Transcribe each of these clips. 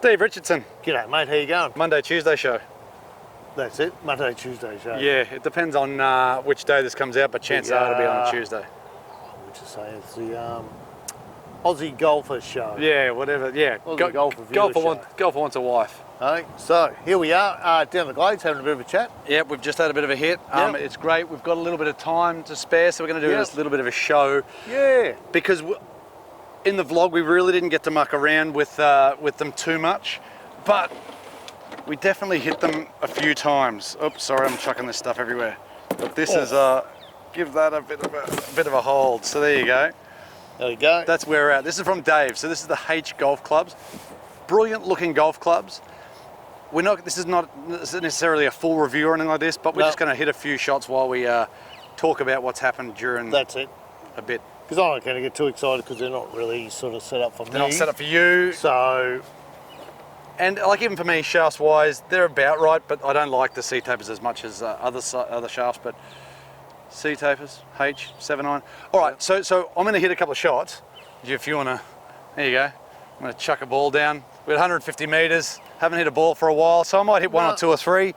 Steve Richardson. G'day mate, how you going? Monday, Tuesday show. That's it, Monday, Tuesday show. Yeah, it depends on which day this comes out, but chances are it'll be on a Tuesday. What would you say? It's the Aussie golfer show. Yeah, whatever, yeah. Aussie golfer wants a wife. Okay, so here we are down the Glades having a bit of a chat. Yep, we've just had a bit of a hit. Yep. It's great. We've got a little bit of time to spare, so we're going to do Yep. this little bit of a show. Yeah. Because in the vlog, we really didn't get to muck around with them too much, but we definitely hit them a few times. Oops, sorry, I'm chucking this stuff everywhere. But this is, give that a bit of a hold. So there you go. There we go. That's where we're at. This is from Dave. So this is the H golf clubs. Brilliant looking golf clubs. This is not necessarily a full review or anything like this, but we're just going to hit a few shots while we talk about what's happened during That's it. a bit. Because I'm not going to get too excited because they're not really sort of set up for me. They're not set up for you. So, and like even for me, shafts wise, they're about right, but I don't like the C tapers as much as other shafts. But C tapers, H 7.9. All right, so I'm going to hit a couple of shots. If you want to, there you go. I'm going to chuck a ball down. We're at 150 meters. Haven't hit a ball for a while, so I might hit one or two or three.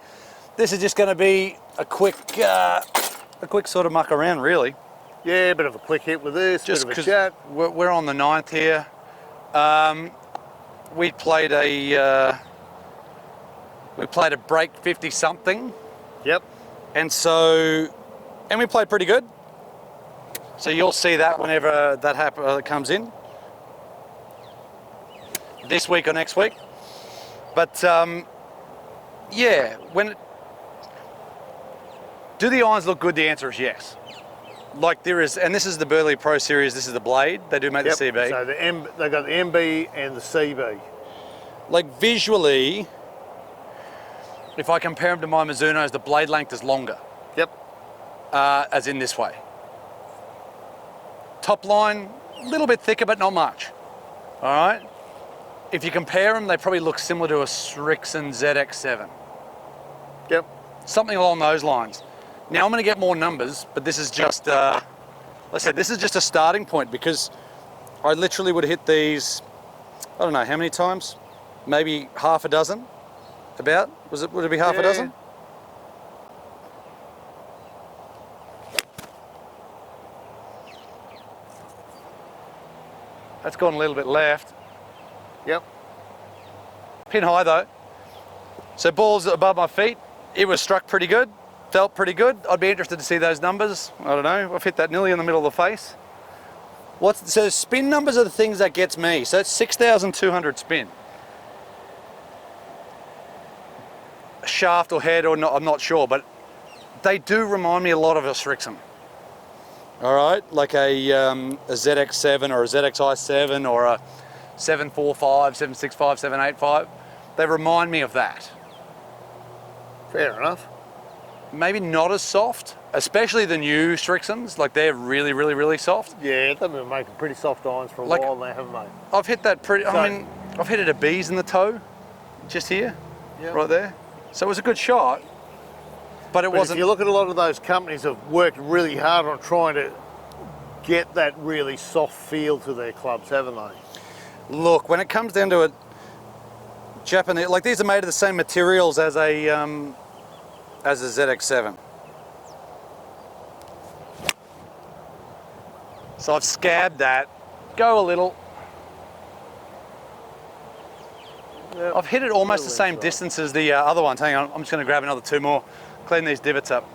This is just going to be a quick sort of muck around, really. yeah, a bit of a quick hit with this, Just bit of a chat. we're on the 9th here. We played a break 50 something, Yep. and we played pretty good. So you'll see that whenever that comes in, this week or next week. But yeah, do the irons look good? The answer is yes. Like there is, and this is the Burley Pro Series. This is the blade. They do make the CB. So they got the MB and the CB. Like visually, if I compare them to my Mizunos, the blade length is longer. Yep. As in this way. Top line, a little bit thicker, but not much. All right. If you compare them, they probably look similar to a Richardson ZX7. Yep. Something along those lines. Now I'm going to get more numbers, but this is just, like I said, this is just a starting point because I literally would hit these, I don't know how many times, maybe half a dozen, about. Would it be half a dozen? That's gone a little bit left. Yep. Pin high though. So ball's above my feet. It was struck pretty good. Felt pretty good. I'd be interested to see those numbers. I don't know. I've hit that nearly in the middle of the face. So spin numbers are the things that gets me. So it's 6,200 spin. Shaft or head or not, I'm not sure, but they do remind me a lot of a Richardson. All right, like a ZX7 or a ZXi7 or a 745, 765, 785. They remind me of that. Fair enough. Maybe not as soft, especially the new Richardsons. Like they're really, really, really soft. Yeah, they've been making pretty soft irons for a while now, haven't they? I've hit that I've hit it a bees in the toe, just here, right there. So it was a good shot, but it wasn't. If you look at a lot of those companies have worked really hard on trying to get that really soft feel to their clubs, haven't they? Look, when it comes down to it, Japanese, like these are made of the same materials as a ZX7. So I've scabbed that. Go a little. Yep. I've hit it almost the same distance as the other ones. Hang on, I'm just going to grab another two more, clean these divots up.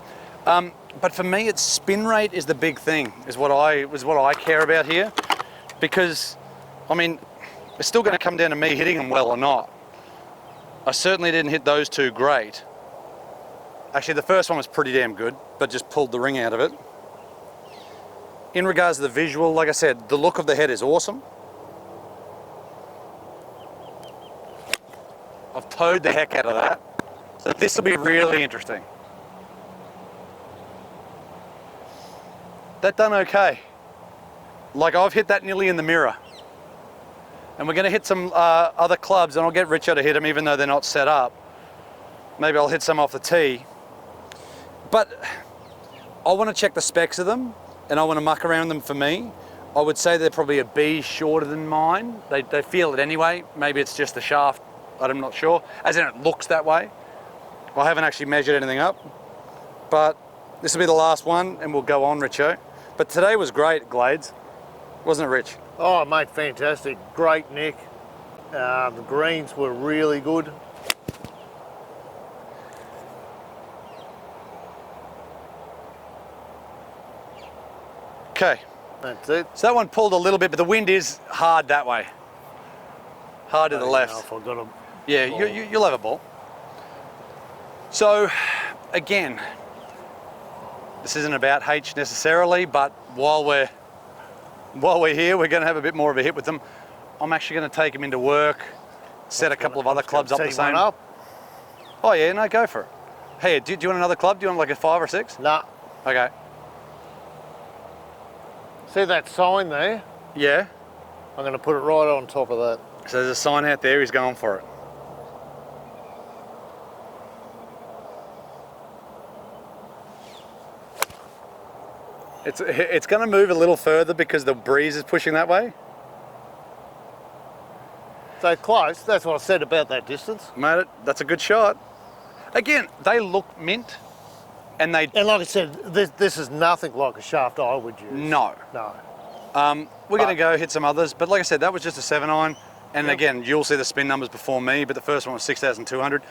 But for me, it's spin rate is the big thing, is what I care about here, because I mean, it's still going to come down to me hitting them well or not. I certainly didn't hit those two great. Actually, the first one was pretty damn good, but just pulled the ring out of it. In regards to the visual, like I said, the look of the head is awesome. I've towed the heck out of that. So this will be really interesting. That done okay. Like I've hit that nearly in the mirror. And we're going to hit some other clubs, and I'll get Richo to hit them even though they're not set up. Maybe I'll hit some off the tee. But I want to check the specs of them, and I want to muck around them for me. I would say they're probably a B shorter than mine. They feel it anyway. Maybe it's just the shaft I'm not sure. As in, it looks that way. I haven't actually measured anything up, but this will be the last one, and we'll go on, Richo. But today was great, Glades, wasn't it, Rich? Oh, mate, fantastic. Great nick. The greens were really good. Okay. That's it. So that one pulled a little bit, but the wind is hard that way. Hard to the left. If I got a Yeah, you'll have a ball. So, again, this isn't about H necessarily, but while we're here, we're going to have a bit more of a hit with them. I'm actually going to take them into work, set a couple of other clubs up the same. Up. Oh yeah, no, go for it. Hey, do you want another club? Do you want like a 5 or 6? Nah. Okay. See that sign there? Yeah. I'm going to put it right on top of that. So there's a sign out there. He's going for it. It's going to move a little further because the breeze is pushing that way. So close. That's what I said about that distance. Mate, that's a good shot. Again, they look mint, and they. And like I said, this is nothing like a shaft I would use. No. No. We're going to go hit some others, but like I said, that was just a 7-iron. And again, you'll see the spin numbers before me, but the first one was 6,200.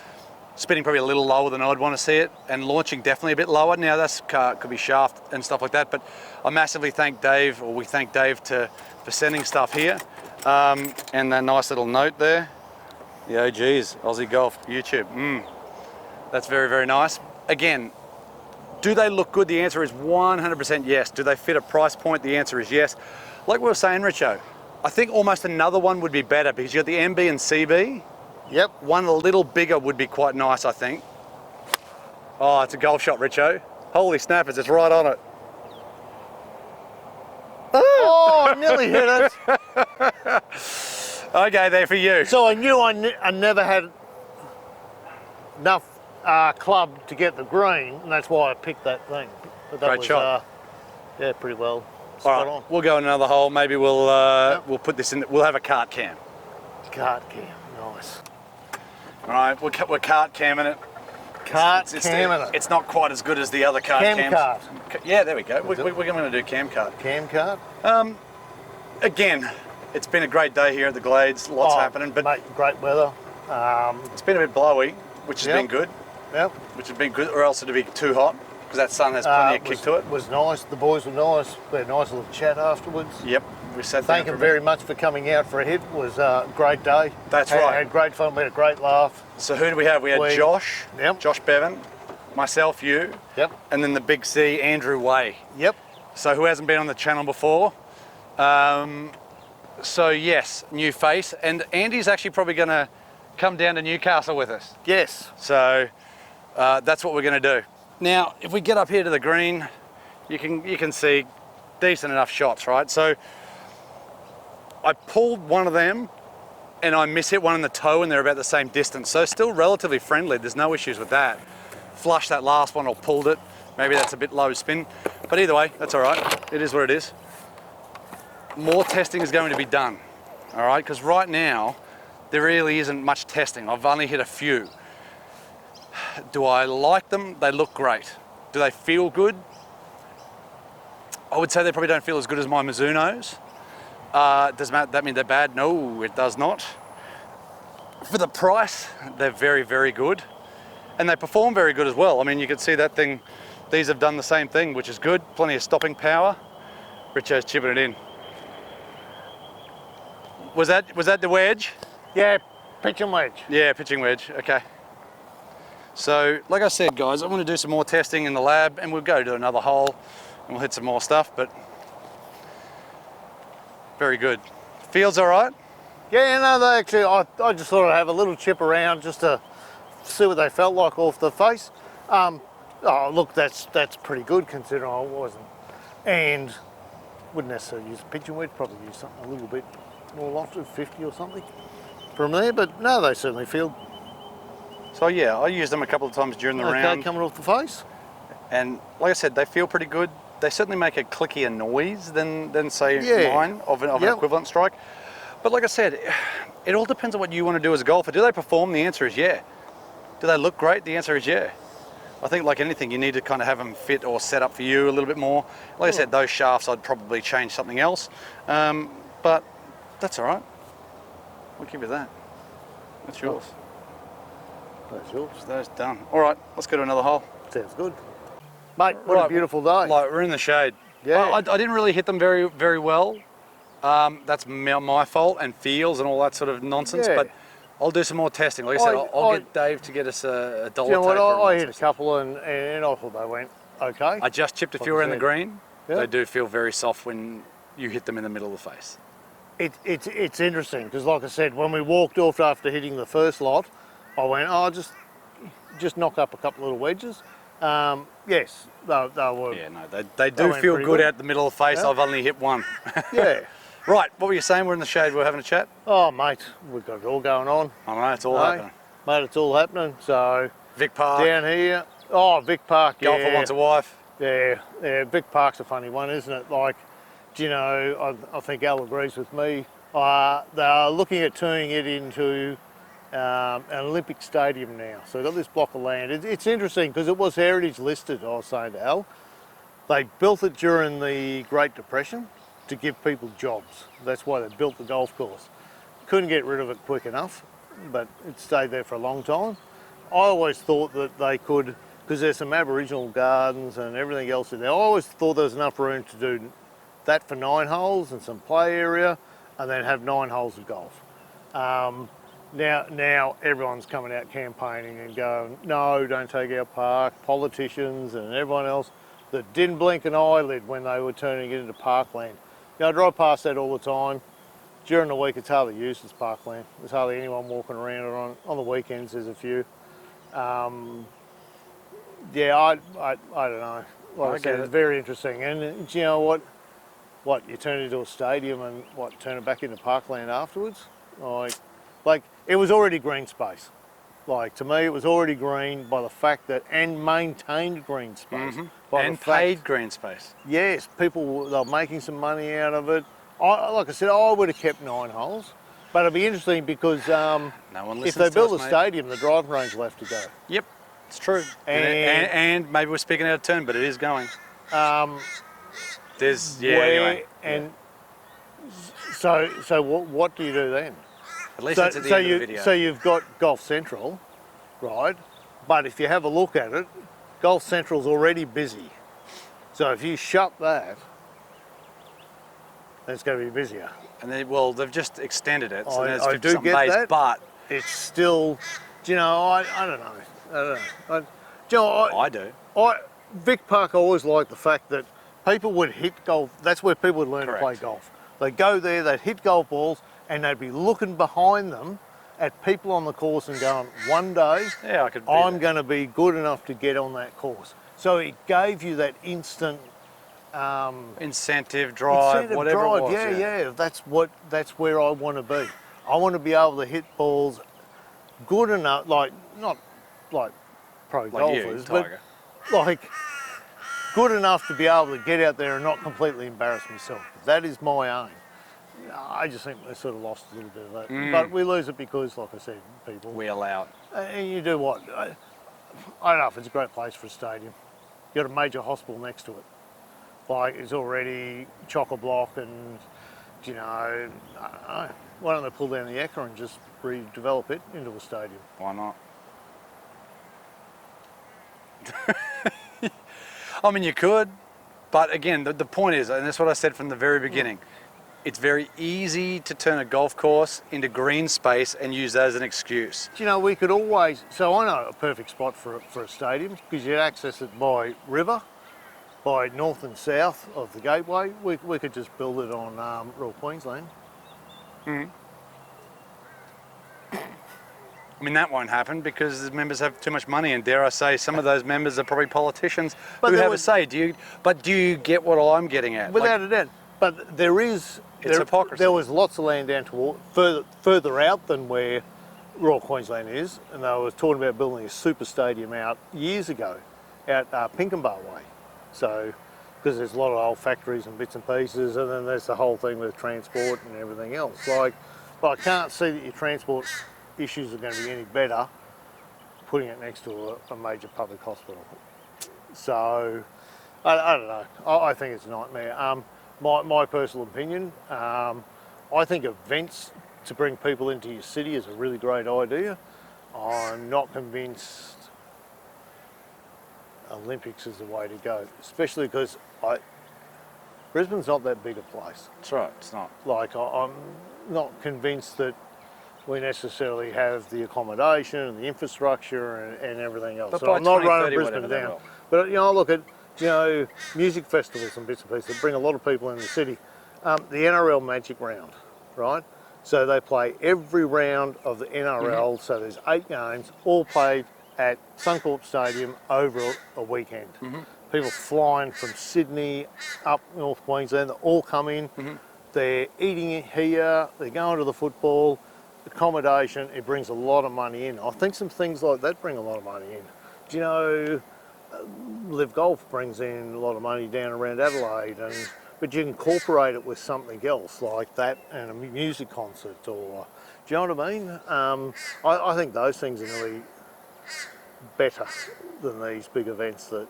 Spinning probably a little lower than I'd want to see it, and launching definitely a bit lower. Now that's could be shaft and stuff like that, but I massively thank Dave, or we thank Dave for sending stuff here. And that nice little note there. The OGs, Aussie Golf, YouTube. That's very, very nice. Again, do they look good? The answer is 100% yes. Do they fit a price point? The answer is yes. Like we were saying, Richo, I think almost another one would be better because you got the MB and CB. Yep. One a little bigger would be quite nice, I think. Oh, it's a golf shot, Richo. Holy snappers, it's right on it. Oh, I nearly hit it. Okay, there for you. So I knew I never had enough club to get the green, and that's why I picked that thing. But that Great was, shot. Yeah, pretty well. All Spot right, on. we'll go in another hole. Maybe we'll put this in. We'll have a cart cam. Cart cam, nice. All right, we're cart camming it. Camming it. It's not quite as good as the other cart Cam cams. cart. Yeah, there we go. We're going to do cam cart. Cam cart. Again, it's been a great day here at the Glades. Lots happening, but mate, great weather. it's been a bit blowy, which has been good. Yep. Which has been good, or else it'd be too hot because that sun has plenty of kick to it. Was nice. The boys were nice. We had a nice little chat afterwards. Yep. We sat Thank them very much for coming out for a hit. It was a great day. That's right. Had great fun. We had a great laugh. So who do we have? We had Josh, Josh Bevan, myself, you, and then the big C, Andrew Way. Yep. So who hasn't been on the channel before? So yes, new face, and Andy's actually probably going to come down to Newcastle with us. Yes. So that's what we're going to do. Now, if we get up here to the green, you can see decent enough shots, right? So I pulled one of them and I mishit one in the toe and they're about the same distance. So still relatively friendly. There's no issues with that. Flushed that last one or pulled it. Maybe that's a bit low spin, but either way, that's all right. It is what it is. More testing is going to be done, all right? Because right now, there really isn't much testing. I've only hit a few. Do I like them? They look great. Do they feel good? I would say they probably don't feel as good as my Mizunos. Does that mean they're bad? No, it does not. For the price, they're very, very good. And they perform very good as well. I mean, you can see that thing, these have done the same thing, which is good. Plenty of stopping power. Richo's chipping it in. Was that the wedge? Yeah, pitching wedge. Yeah, pitching wedge, okay. So, like I said, guys, I'm going to do some more testing in the lab and we'll go to another hole and we'll hit some more stuff, but very good. Feels all right? Yeah, no, they actually, I just thought I'd have a little chip around just to see what they felt like off the face. Oh, look, that's pretty good considering I wasn't. And wouldn't necessarily use a pitching wedge, probably use something a little bit more lofted, 50 or something from there, but no, they certainly feel. So yeah, I used them a couple of times during the round. Coming off the face. And like I said, they feel pretty good. They certainly make a clickier noise than say mine of an equivalent strike. But like I said, It all depends on what you want to do as a golfer. Do they perform? The answer is yeah. Do they look great? The answer is yeah. I think like anything, you need to kind of have them fit or set up for you a little bit more. Like I said, those shafts, I'd probably change something else. But that's all right. We'll give you that. That's yours. That's yours. So that's done. All right, let's go to another hole. Sounds good. Mate, what a beautiful day. Like, we're in the shade. Yeah. I didn't really hit them very, very well. That's my fault, and feels and all that sort of nonsense, but I'll do some more testing. Like I said, I'll get Dave to get us a dollar. You know what, I hit a couple and I thought they went okay. I just chipped a few around the green. Yeah. They do feel very soft when you hit them in the middle of the face. It's interesting because, like I said, when we walked off after hitting the first lot, I went, oh, just knock up a couple of little wedges. Yes, they were. Yeah, no, they do feel good out the middle of the face. Yeah. I've only hit one. Yeah. Right, what were you saying? We're in the shade, we're having a chat? Oh, mate, we've got it all going on. I know, it's all happening. Mate, it's all happening. So, Vic Park. Down here. Oh, Vic Park, yeah. Golfer wants a wife. Yeah, Vic Park's a funny one, isn't it? Like, do you know, I think Al agrees with me. They're looking at turning it into an Olympic stadium now. So they've got this block of land. It's interesting because it was heritage listed, I was saying to Al. They built it during the Great Depression to give people jobs. That's why they built the golf course. Couldn't get rid of it quick enough, but it stayed there for a long time. I always thought that they could, because there's some Aboriginal gardens and everything else in there, I always thought there was enough room to do that for 9 holes and some play area, and then have 9 holes of golf. Now everyone's coming out campaigning and going, no, don't take our park. Politicians and everyone else that didn't blink an eyelid when they were turning it into parkland. You know, I drive past that all the time. During the week, it's hardly used as parkland. There's hardly anyone walking around it. On the weekends, there's a few. Yeah, I don't know. Like I said, it's very interesting. And you know what? You turn it into a stadium and turn it back into parkland afterwards? Like it was already green space. Like, to me, it was already green by the fact that, and maintained green space. And paid green space. Yes, people, they're making some money out of it. Like I said, I would have kept 9 holes, but it'd be interesting because no one if they build a stadium, the driving range will have to go. Yep, it's true. And maybe we're speaking out of turn, but it is going. Anyway. And so what do you do then? At least it's at the end of the video. So you've got Golf Central, right? But if you have a look at it, Golf Central's already busy. So if you shut that, then it's going to be busier. And they've just extended it, so there's I 50 do something get bays, that, but it's still, do you know, I don't know. I do. Vic Park, I always liked the fact that people would hit golf. That's where people would learn to play golf. They'd go there, they'd hit golf balls, and they'd be looking behind them at people on the course and going, one day, I'm going to be good enough to get on that course. So it gave you that instant incentive drive, whatever it was. Yeah. That's where I want to be. I want to be able to hit balls good enough, like not like pro golfers, but like good enough to be able to get out there and not completely embarrass myself. That is my aim. I just think we sort of lost a little bit of that. But we lose it because, like I said, people... We allow it. And you do what? I don't know if it's a great place for a stadium. You've got a major hospital next to it. Like, it's already chock-a-block and, you know, I don't know. Why don't they pull down the AGR and just redevelop it into a stadium? Why not? I mean, you could, but again, the point is, and that's what I said from the very beginning, it's very easy to turn a golf course into green space and use that as an excuse. You know, we could always, so I know a perfect spot for a stadium because you access it by river, by north and south of the gateway. We could just build it on rural Queensland. I mean, that won't happen because the members have too much money, and dare I say, some of those members are probably politicians who have a say. Do you get what I'm getting at? Without a doubt. But there is... It's hypocrisy. There was lots of land down toward, further out than where Royal Queensland is, and they were talking about building a super stadium out years ago, out Pinkenbar way. So, because there's a lot of old factories and bits and pieces, and then there's the whole thing with transport and everything else. Like, But I can't see that your transport issues are going to be any better putting it next to a major public hospital. So, I don't know. I think it's a nightmare. My personal opinion, I think events to bring people into your city is a really great idea. I'm not convinced Olympics is the way to go, especially because Brisbane's not that big a place. That's right, it's not. Like, I'm not convinced that we necessarily have the accommodation and the infrastructure and everything else. But So by I'm not 2030, running Brisbane whatever, they down. will. But, you know, I look at, you know, music festivals and bits and pieces that bring a lot of people in the city. The NRL Magic Round, right? So they play every round of the NRL, so there's 8 games, all played at Suncorp Stadium over a weekend. People flying from Sydney up North Queensland, they all come in, they're eating it here, they're going to the football, accommodation, it brings a lot of money in. I think some things like that bring a lot of money in. Do you know, Live Golf brings in a lot of money down around Adelaide, but you incorporate it with something else like that and a music concert, or, do you know what I mean? I think those things are really better than these big events that,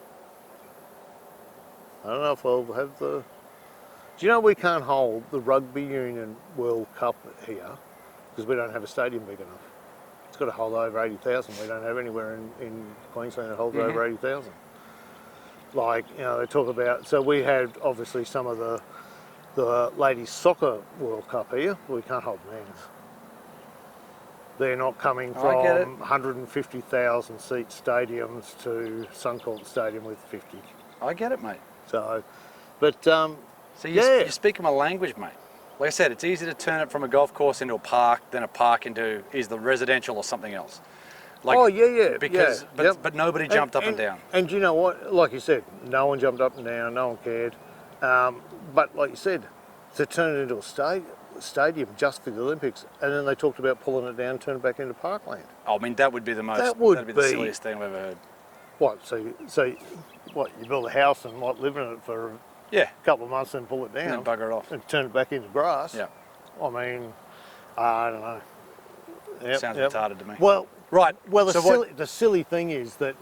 I don't know if I'll have the... Do you know we can't hold the Rugby Union World Cup here because we don't have a stadium big enough? It's got to hold over 80,000. We don't have anywhere in Queensland that holds over 80,000. Like, you know, they talk about... So we had, obviously, some of the ladies' soccer World Cup here. We can't hold men's. They're not coming from 150,000 seat stadiums to Suncorp Stadium with 50. I get it, mate. So, but So you're speaking my language, mate. Like I said, it's easy to turn it from a golf course into a park, then a park into either the residential or something else. Like, because, but nobody jumped up and down. And you know what? Like you said, no one jumped up and down, no one cared. But like you said, to turn it into a stadium just for the Olympics, and then they talked about pulling it down, turn it back into parkland. I mean, that would be the most. That'd be the silliest thing I've ever heard. What? So what? You build a house and live in it for a couple of months, and pull it down, and then bugger it off, and turn it back into grass. Yeah. I mean, I don't know. Sounds retarded to me. Well, right. Well, the silly thing is that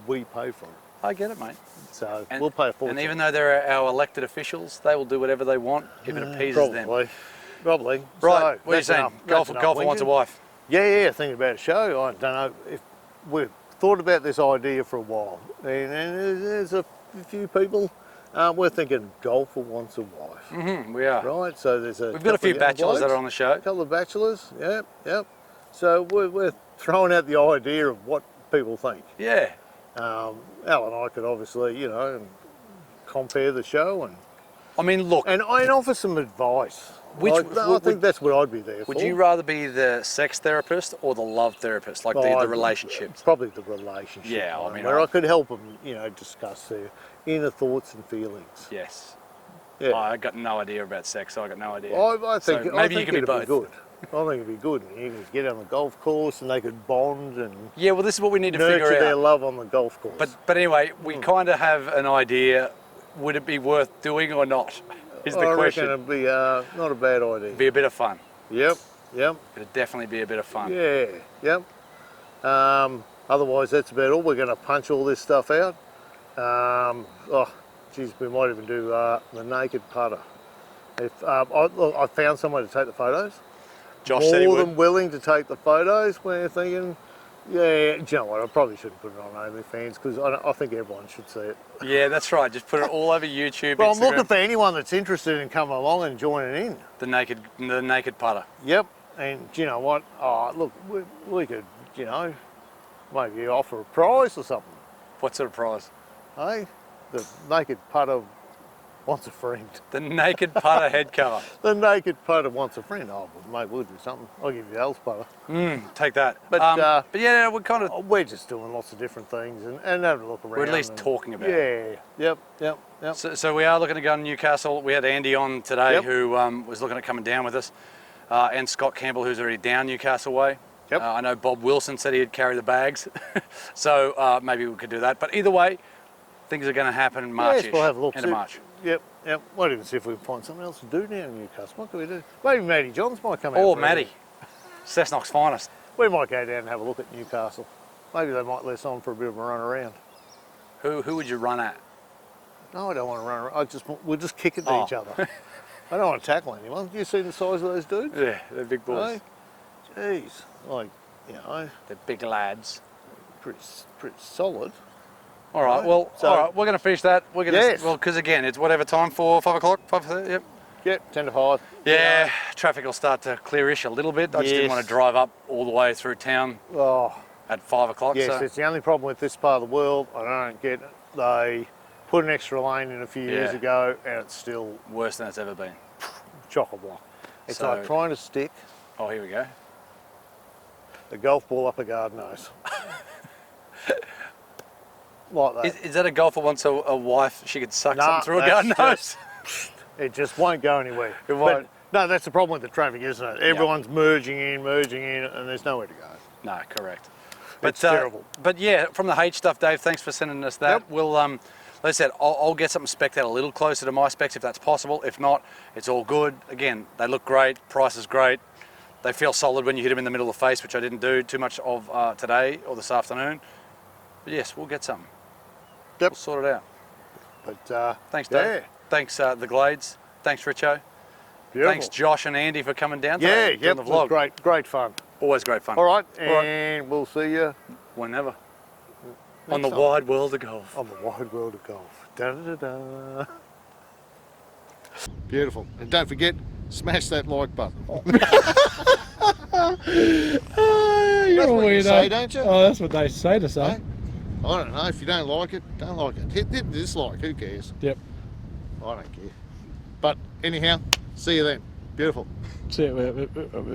we pay for it. I get it, mate. So we'll pay a fortune. And even though they're our elected officials, they will do whatever they want if it appeases them. Probably. Right. So what are you saying? Golfer wants a wife. Yeah. Thinking about a show. I don't know if we've thought about this idea for a while, and there's a few people. We're thinking golfer wants a wife. We are. Right. So we've got a few bachelors that are on the show. A couple of bachelors. Yep. So we're throwing out the idea of what people think. Yeah. Al and I could obviously, you know, compare the show and... I mean, look... And offer some advice. I think that's what I'd be there for. Would you rather be the sex therapist or the love therapist, like the relationships? Probably the relationship. Yeah, I mean... Where I could help them, you know, discuss their inner thoughts and feelings. Yes. Yeah. I got no idea about sex, so I got no idea. I think you can be both. Be good. I think it'd be good. You could get on the golf course and they could bond and... Yeah, well, this is what we need to figure out. Nurture their love on the golf course. But anyway, we kind of have an idea. Would it be worth doing or not? Is the question. I reckon it'd be not a bad idea. Be a bit of fun. Yep. It'd definitely be a bit of fun. Yeah, yep. Otherwise, that's about all. We're going to punch all this stuff out. We might even do the naked putter. If I found someone to take the photos. Josh said he would. More than willing to take the photos. We're thinking, yeah, do you know what? I probably shouldn't put it on OnlyFans because I think everyone should see it. Yeah, that's right. Just put it all over YouTube. But Instagram. I'm looking for anyone that's interested in coming along and joining in. The naked putter. Yep. And do you know what? Oh, look, we could, you know, maybe offer a prize or something. What sort of prize? Hey, the naked putter wants a friend. The naked putter head cover. The naked putter wants a friend. Oh, well, mate, we'll do something. I'll give you the Al's putter. Take that. But yeah, we're kind of... We're just doing lots of different things and having a look around. We're at least talking about it. Yeah, yep. So we are looking to go to Newcastle. We had Andy on today who was looking at coming down with us. And Scott Campbell, who's already down Newcastle way. Yep. I know Bob Wilson said he'd carry the bags. So maybe we could do that. But either way, things are going to happen in March. Yes, we'll have a look. End of March. Yep. Yep. Wait even see if we can find something else to do down in Newcastle. What can we do? Maybe Matty Johns might come out. Or for Matty. Cessnock's finest. We might go down and have a look at Newcastle. Maybe they might let us on for a bit of a run around. Who would you run at? No, I don't want to run around. We'll just kick it to each other. I don't want to tackle anyone. You see the size of those dudes? Yeah, they're big boys. No? Jeez. Like, you know. They're big lads. Pretty solid. All right, well, So- all right, we're going to finish that. We're going to, Yes. well, because again, it's whatever time for 5 o'clock, 5:30, yep. Yep, 10 to 5. Yeah, traffic will start to clearish a little bit. I just didn't Yes. want to drive up all the way through town Oh, at 5 o'clock. yes, so. it's the only problem with this part of the world. I don't get it. They put an extra lane in a few years Yeah. ago and it's still Worse than it's ever been. chock-a-block. It's So- like trying to stick Oh, here we go. a golf ball up a garden hose. Like that. Is that a golfer wants a wife she could suck Nah, something through a that's garden hose? It just won't go anywhere. It won't. But, no, that's the problem with the traffic, isn't it? Everyone's merging in, and there's nowhere to go. No, correct. It's terrible. But yeah, from the H stuff, Dave, thanks for sending us that. Yep. We'll, like I said, I'll get something spec'd out a little closer to my specs if that's possible. If not, it's all good. Again, they look great, price is great. They feel solid when you hit them in the middle of the face, which I didn't do too much of today or this afternoon. But yes, we'll get something. Yep. We'll sort it out. But Thanks, Dave. yeah, Thanks, the Glades. Thanks, Richo. beautiful. Thanks, Josh and Andy, for coming down Yeah, today. doing yep, the it was vlog. great fun. Always great fun. All right, All right. and we'll see you Whenever. On the time. wide world of golf. on the wide world of golf. Da, da, da, da. Beautiful. And don't forget, smash that like button. You're That's a what you weirdo. say, don't you? Oh, that's what they say to say. Hey? I don't know. If you don't like it, don't like it. Hit dislike. Who cares? Yep. I don't care. But anyhow, see you then. Beautiful. See it.